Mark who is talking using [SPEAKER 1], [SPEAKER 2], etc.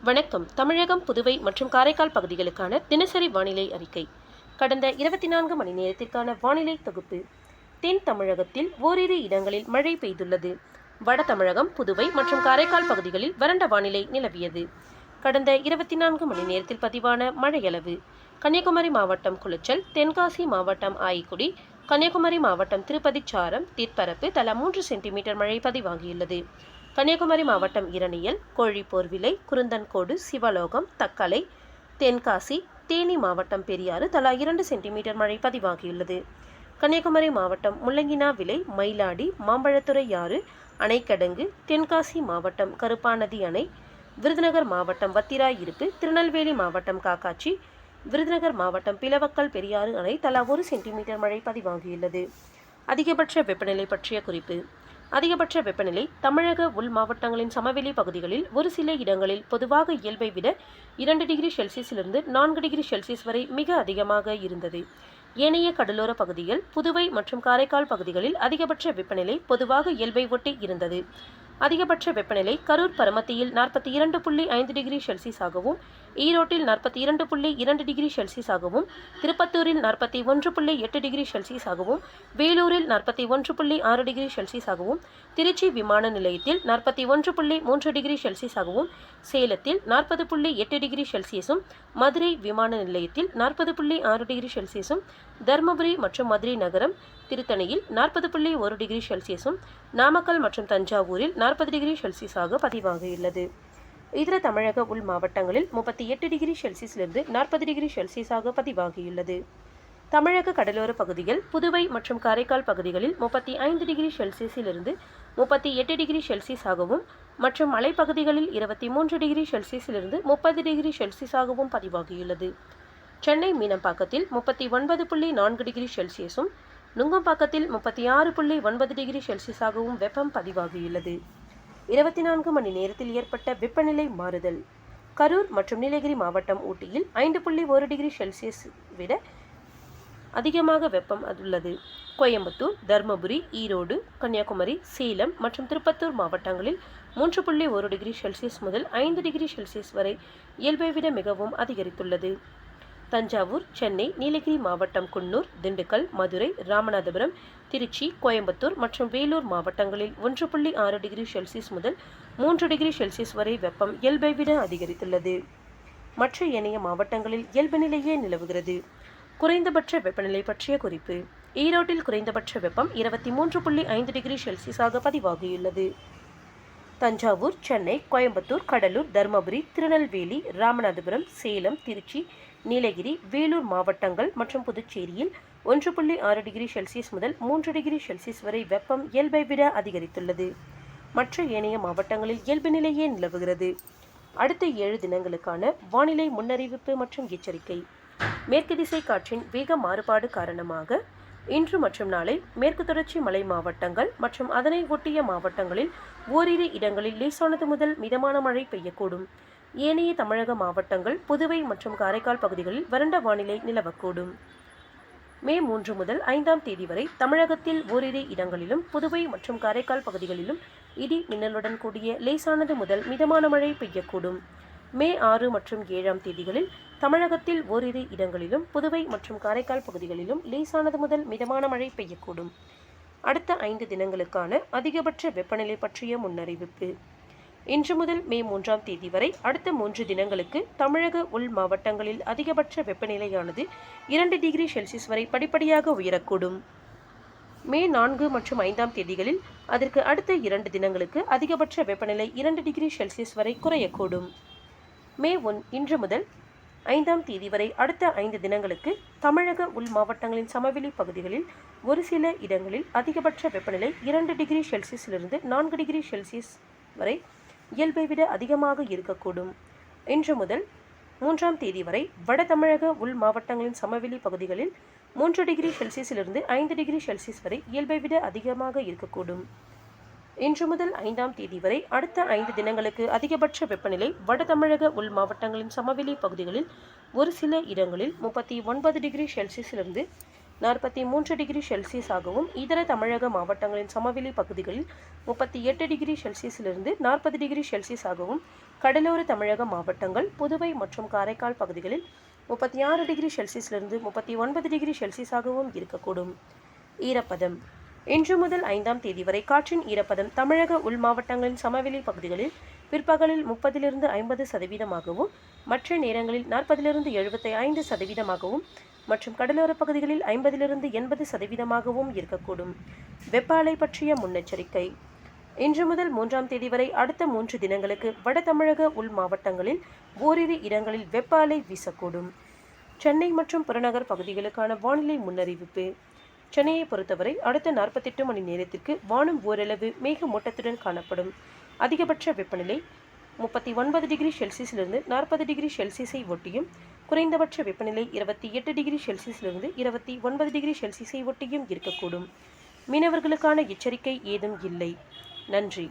[SPEAKER 1] வணக்கம். தமிழகம், புதுவை மற்றும் காரைக்கால் பகுதிகளுக்கான தினசரி வானிலை அறிக்கை. கடந்த 24 மணி நேரத்திற்கான வானிலை தொகுப்பு. தென் தமிழகத்தில் ஓரிரு இடங்களில் மழை பெய்துள்ளது. வட தமிழகம், புதுவை மற்றும் காரைக்கால் பகுதிகளில் வறண்ட வானிலை நிலவியது. கடந்த 24 மணி நேரத்தில் பதிவான மழையளவு: கன்னியாகுமரி மாவட்டம் குளச்சல், தென்காசி மாவட்டம் ஆயிக்குடி, கன்னியாகுமரி மாவட்டம் திருப்பதிச்சாரம், திற்பரப்பு தலா 3 சென்டிமீட்டர் மழை பதிவாகியுள்ளது. கன்னியாகுமரி மாவட்டம் இரணியல், கோழிப்போர்விலை, குருந்தன்கோடு, சிவலோகம், தக்கலை, தென்காசி, தேனி மாவட்டம் பெரியாறு தலா 2 சென்டிமீட்டர் மழை பதிவாகியுள்ளது. கன்னியாகுமரி மாவட்டம் முள்ளங்கினாவிலை, மயிலாடி, மாம்பழத்துறை யாறு, அணைக்கடங்கு, தென்காசி மாவட்டம் கருப்பாநதி அணை, விருதுநகர் மாவட்டம் வத்திராயிருப்பு, திருநெல்வேலி மாவட்டம் காக்காட்சி, விருதுநகர் மாவட்டம் பிளவக்கல் பெரியாறு அணை தலா 1 சென்டிமீட்டர் மழை பதிவாகியுள்ளது. அதிகபட்ச வெப்பநிலை பற்றிய குறிப்பு. அதிகபட்ச வெப்பநிலை தமிழக உள் மாவட்டங்களின் சமவெளி பகுதிகளில் ஒரு சில இடங்களில் பொதுவாக இயல்பை விட 2 டிகிரி செல்சியஸிலிருந்து 4 டிகிரி செல்சியஸ் வரை மிக அதிகமாக இருந்தது. ஏனைய கடலோர பகுதிகள், புதுவை மற்றும் காரைக்கால் பகுதிகளில் அதிகபட்ச வெப்பநிலை பொதுவாக இயல்பை ஒட்டி இருந்தது. அதிகபட்ச வெப்பநிலை கரூர் பரமத்தியில் 42.5 டிகிரி செல்சியஸாகவும், ஈரோட்டில் 42.2 டிகிரி செல்சியஸாகவும், திருப்பத்தூரில் 41.8 டிகிரி செல்சியஸாகவும், வேலூரில் 41.6 டிகிரி செல்சியஸாகவும், திருச்சி விமான நிலையத்தில் 41.3 டிகிரி செல்சியஸாகவும், சேலத்தில் 40.8 டிகிரி செல்சியஸும், மதுரை விமான நிலையத்தில் 40.6 டிகிரி செல்சியஸும், தருமபுரி மற்றும் மதுரை நகரம், திருத்தணியில் 40.1 டிகிரி செல்சியஸும், நாமக்கல் மற்றும் தஞ்சாவூரில் 40 டிகிரி செல்சியஸாக பதிவாகியுள்ளது. இதர தமிழக உள் மாவட்டங்களில் 38 டிகிரி செல்சியஸிலிருந்து 40 டிகிரி செல்சியஸாக பதிவாகியுள்ளது. தமிழக கடலோர பகுதிகள், புதுவை மற்றும் காரைக்கால் பகுதிகளில் 35 டிகிரி செல்சியஸிலிருந்து 38 டிகிரி செல்சியஸாகவும் மற்றும் மலைப்பகுதிகளில் 23 டிகிரி செல்சியஸிலிருந்து 30 டிகிரி செல்சியஸாகவும் பதிவாகியுள்ளது. சென்னை மீனம்பாக்கத்தில் 39.4 டிகிரி செல்சியஸும், நுங்கம்பாக்கத்தில் 36.9 டிகிரி செல்சியஸாகவும் வெப்பம் பதிவாகியுள்ளது. 24 மணி நேரத்தில் ஏற்பட்ட வெப்பநிலை மாறுதல்: கரூர் மற்றும் நீலகிரி மாவட்டம் ஊட்டியில் 5.1 டிகிரி செல்சியஸ் விட அதிகமாக வெப்பம் உள்ளது. கோயம்புத்தூர், தருமபுரி, ஈரோடு, கன்னியாகுமரி, சேலம் மற்றும் திருப்பத்தூர் மாவட்டங்களில் 3.1 டிகிரி செல்சியஸ் முதல் 5 டிகிரி செல்சியஸ் வரை இயல்பை விட மிகவும் அதிகரித்துள்ளது. தஞ்சாவூர், சென்னை, நீலகிரி மாவட்டம் குன்னூர், திண்டுக்கல், மதுரை, ராமநாதபுரம், திருச்சி, கோயம்புத்தூர் மற்றும் வேலூர் மாவட்டங்களில் 1.6 டிகிரி செல்சியஸ் முதல் 3 டிகிரி செல்சியஸ் வரை வெப்பம் இயல்பை விட அதிகரித்துள்ளது. மற்ற ஏனைய மாவட்டங்களில் இயல்பு நிலையே நிலவுகிறது. குறைந்தபட்ச வெப்பநிலை பற்றிய குறிப்பு. ஈரோட்டில் குறைந்தபட்ச வெப்பம் 23.5 டிகிரி செல்சியஸாக பதிவாகியுள்ளது. தஞ்சாவூர், சென்னை, கோயம்புத்தூர், கடலூர், தருமபுரி, திருநெல்வேலி, ராமநாதபுரம், சேலம், திருச்சி, நீலகிரி, வேலூர் மாவட்டங்கள் மற்றும் புதுச்சேரியில் 1.6 டிகிரி செல்சியஸ் முதல் 3 டிகிரி செல்சியஸ் வரை வெப்பம் இயல்பை விட அதிகரித்துள்ளது. மற்ற ஏனைய மாவட்டங்களில் இயல்பு நிலையே நிலவுகிறது. அடுத்த 7 தினங்களுக்கான வானிலை முன்னறிவிப்பு மற்றும் எச்சரிக்கை. மேற்கு திசை காற்றின் வேக மாறுபாடு காரணமாக இன்று மற்றும் நாளை மேற்கு தொடர்ச்சி மலை மாவட்டங்கள் மற்றும் அதனை ஒட்டிய மாவட்டங்களில் ஓரிரு இடங்களில் லேசானது முதல் மிதமான மழை பெய்யக்கூடும். ஏனைய தமிழக மாவட்டங்கள், புதுவை மற்றும் காரைக்கால் பகுதிகளில் வறண்ட வானிலை நிலவக்கூடும். மே 3 முதல் 5ஆம் தேதி வரை தமிழகத்தில் ஓரிரு இடங்களிலும், புதுவை மற்றும் காரைக்கால் பகுதிகளிலும் இடி மின்னலுடன் கூடிய லேசானது முதல் மிதமான மழை பெய்யக்கூடும். மே 6 மற்றும் 7ஆம் தேதிகளில் தமிழகத்தில் ஓரிரு இடங்களிலும், புதுவை மற்றும் காரைக்கால் பகுதிகளிலும் லேசானது முதல் மிதமான மழை பெய்யக்கூடும். அடுத்த 5 தினங்களுக்கான அதிகபட்ச வெப்பநிலை பற்றிய முன்னறிவிப்பு. இன்று முதல் மே 3ஆம் தேதி வரை அடுத்த 3 தினங்களுக்கு தமிழக உள் மாவட்டங்களில் அதிகபட்ச வெப்பநிலையானது 2 டிகிரி செல்சியஸ் வரை படிப்படியாக உயரக்கூடும். மே 4 மற்றும் 5ஆம் தேதிகளில் அதற்கு அடுத்த 2 தினங்களுக்கு அதிகபட்ச வெப்பநிலை 2 டிகிரி செல்சியஸ் வரை குறையக்கூடும். இன்று முதல் 5ஆம் தேதி வரை அடுத்த 5 தினங்களுக்கு தமிழக உள் மாவட்டங்களின் சமவெளி பகுதிகளில் ஒரு சில இடங்களில் அதிகபட்ச வெப்பநிலை 2 டிகிரி செல்சியஸிலிருந்து 4 டிகிரி செல்சியஸ் வரை இயல்பை விட அதிகமாக இருக்கக்கூடும். இன்று முதல் 3ஆம் தேதி வரை வட தமிழக உள் மாவட்டங்களின் சமவெளி பகுதிகளில் 3 டிகிரி செல்சியஸிலிருந்து 5 டிகிரி செல்சியஸ் வரை இயல்பை விட அதிகமாக இருக்கக்கூடும். இன்று முதல் 5ஆம் தேதி வரை அடுத்த 5 தினங்களுக்கு அதிகபட்ச வெப்பநிலை வட தமிழக உள் மாவட்டங்களின் சமவெளி பகுதிகளில் ஒரு சில இடங்களில் 39 டிகிரி செல்சியஸிலிருந்து 43 டிகிரி செல்சியஸாகவும், இதர தமிழக மாவட்டங்களின் சமவெளி பகுதிகளில் 38 டிகிரி செல்சியஸிலிருந்து 40 டிகிரி செல்சியஸாகவும், கடலோர தமிழக மாவட்டங்கள், புதுவை மற்றும் காரைக்கால் பகுதிகளில் 36 டிகிரி செல்சியஸிலிருந்து 39 டிகிரி செல்சியஸாகவும் இருக்கக்கூடும். ஈரப்பதம்: இன்று முதல் 5ஆம் தேதி வரை காற்றின் ஈரப்பதம் தமிழக உள் மாவட்டங்களின் சமவெளி பகுதிகளில் பிற்பகலில் 30-50%, மற்ற நேரங்களில் 40-75% மற்றும் கடலோர பகுதிகளில் 50-80% இருக்கக்கூடும். வெப்ப அலை பற்றிய முன்னெச்சரிக்கை: இன்று முதல் 3ஆம் தேதி வரை அடுத்த 3 தினங்களுக்கு வட தமிழக உள் மாவட்டங்களில் ஓரிரு இடங்களில் வெப்ப அலை வீசக்கூடும். சென்னை மற்றும் புறநகர் பகுதிகளுக்கான வானிலை முன்னறிவிப்பு: சென்னையை பொறுத்தவரை அடுத்த 48 மணி நேரத்திற்கு வானம் ஓரளவு மேகமூட்டத்துடன் காணப்படும். அதிகபட்ச வெப்பநிலை 39 டிகிரி செல்சியஸிலிருந்து 40 டிகிரி செல்சியஸை ஒட்டியும், குறைந்தபட்ச வெப்பநிலை 28 டிகிரி செல்சியஸிலிருந்து 29 டிகிரி செல்சியஸை ஒட்டியும் இருக்கக்கூடும். மீனவர்களுக்கான எச்சரிக்கை ஏதும் இல்லை. நன்றி.